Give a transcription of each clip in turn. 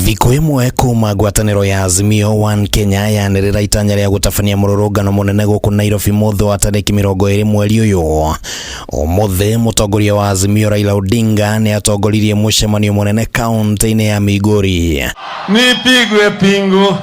Thikũ imwe kuma ngwatanĩro ya Azimio One Kenya yanĩrĩra itanya rĩa gũtabania mũrũrũngano mũnene gũkũ Nairobi mũthĩ wa tarĩki 20 mweri ũyũ. Ũmũthĩ mũtongoria wa Azimio Raila Odinga nĩ atongoririe mũcemanio mũnene kaunti-inĩ ya Migori. Nipigwe pingu.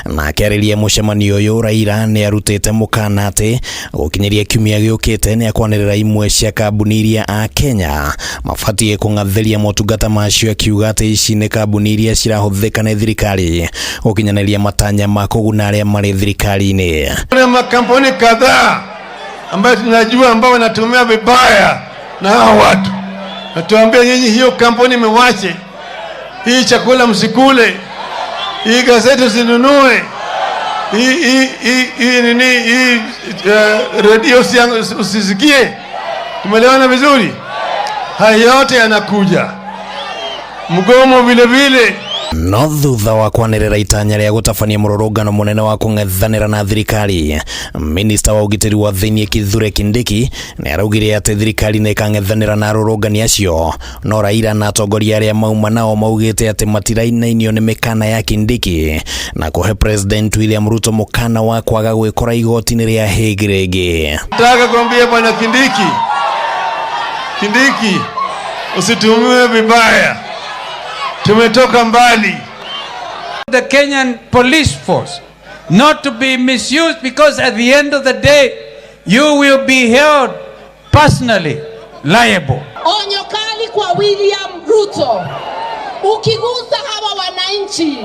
Na akĩarĩria mũcemanio ũyũ, Raila nĩ arutĩte mũkaana atĩ gũkinyĩria kiumia giukite nĩ kwanĩrĩra imwe cia kambuni iria akenya mabatii kũng'athĩria motungata macio, akiuga atĩ ici nĩ kambuni iria cirahuthĩka nĩ thirikari gũkinyanĩria matanya ma kũguna arĩa marĩ thirikari-inĩ. Kuna makampuni kadhaa ambayo tunajua ambao wanatumia vibaya na hao watu. Natuambia nyinyi hiyo kampuni mwache. Hii chakula msikule. Hii gazeti usinunue. Hii radio usisikie. Tumeelewana vizuri? Haya yote yanakuja. Mgomo vile vile. No thutha wa kwanĩrĩra itanya rĩa gũtabania mũrũrũngano mũnene wa kũng'ethanĩra na thirikari, minista wa ugitiri wa thĩinĩ Kithure Kindiki nĩ araugire atĩ thirikari nĩ ĩkang'ethanĩra na arũrũngani acio, no Raila na atongoria arĩa mauma nao maugĩte atĩ matirainainio nĩ mikana ya Kindiki na kũhe President William Ruto mũkaana wa kwaga gwĩkora igoti-inĩ rĩa Hague rĩngĩ. Nataka kuambia bwana Kindiki, usitumiwe vibaya. Tumetoka mbali. The Kenyan police force not to be misused, because at the end of the day you will be held personally liable. Onyo kali kwa William Ruto. Ukigusa hawa wananchi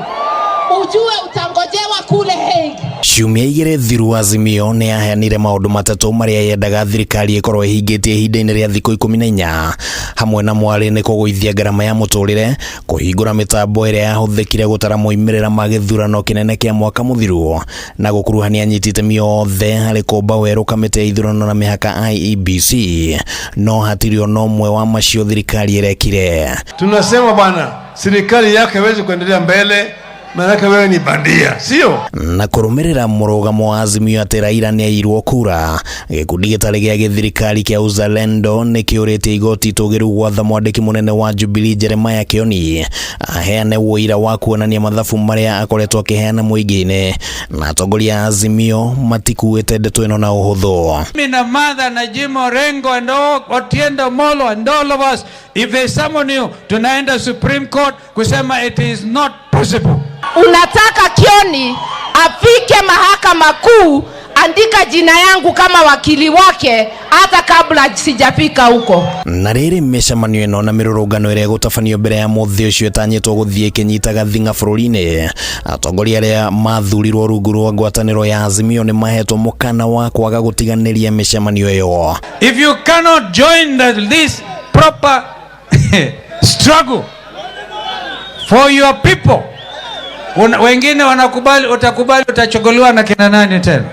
ujue utangojewa kule Hague. Kiumia igĩrĩ thiru Azimio nĩ yaheanire maũndũ matatũ marĩa yendaga thirikari ĩkorwo ĩhingĩtie ihinda-inĩ rĩa thikũ 14, hamwe na mwarĩ nĩ kũgũithia ngarama ya mũtũrĩre, kũhingũra mĩtambo ĩrĩa yahũthĩkire gũtara moimĩrĩra ma gĩthurano kĩnene kĩa mwaka mũthiru, na gũkuruhania anyiti itemi othe harĩ kũmba werũ kamĩtĩ ya ithurano na mĩhaka IEBC, no hatirĩ ona ũmwe wa macio thirikari ĩrekire. Tunasema bwana, serikali yake haiwezi kuendelea mbele, maana wewe ni bandia, sio? Na kũrũmĩrĩra mũrũgamo wa Azimio atĩ Raila nĩ airwo kura, gĩkundi gĩtarĩ gĩa gĩthirikari kĩa Uzalendo nĩ kĩũrĩtie igoti tũgĩru gwatha mwandĩki mũnene wa Jubilee Jeremiah Kioni aheane ũira wa kuonania mathabu marĩa akoretwo akĩheana mũingĩ-inĩ, na atongoria a Azimio matikuĩte ndeto ĩno na ũhũthũ. Mina Martha na Jim Orengo and Otiendo Molo and all of us, if they summon you, tunaenda Supreme Court kusema it is not possible. Unataka Kioni afike mahakama kuu, andika jina yangu kama wakili wake hata kabla sijafika huko. Na rĩrĩ mĩcemanio ĩno na mĩrũrũngano ĩrĩa gũtabanio mbere ya mũthĩ ũcio ĩtanyĩtwo gũthiĩ kĩnyitaga thing'a bũrũri-inĩ, atongoria arĩa mathurirwo rungu rwa ngwatanĩro ya Azimio nĩ mahetwo mũkaana wa kwaga gũtiganĩria mĩcemanio ĩyo. If you cannot join this proper struggle for your people, wengine wanakubali, utakubali, utachogolewa na kina nani tena?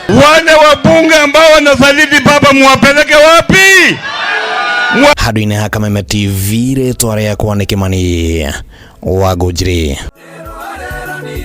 Wale wabunge ambao wanasaliti baba muwapeleke wapi? Handũ-inĩ ha Kameme TV, rĩtwa rĩakwa nĩ Kĩmani wa Gũnjiri.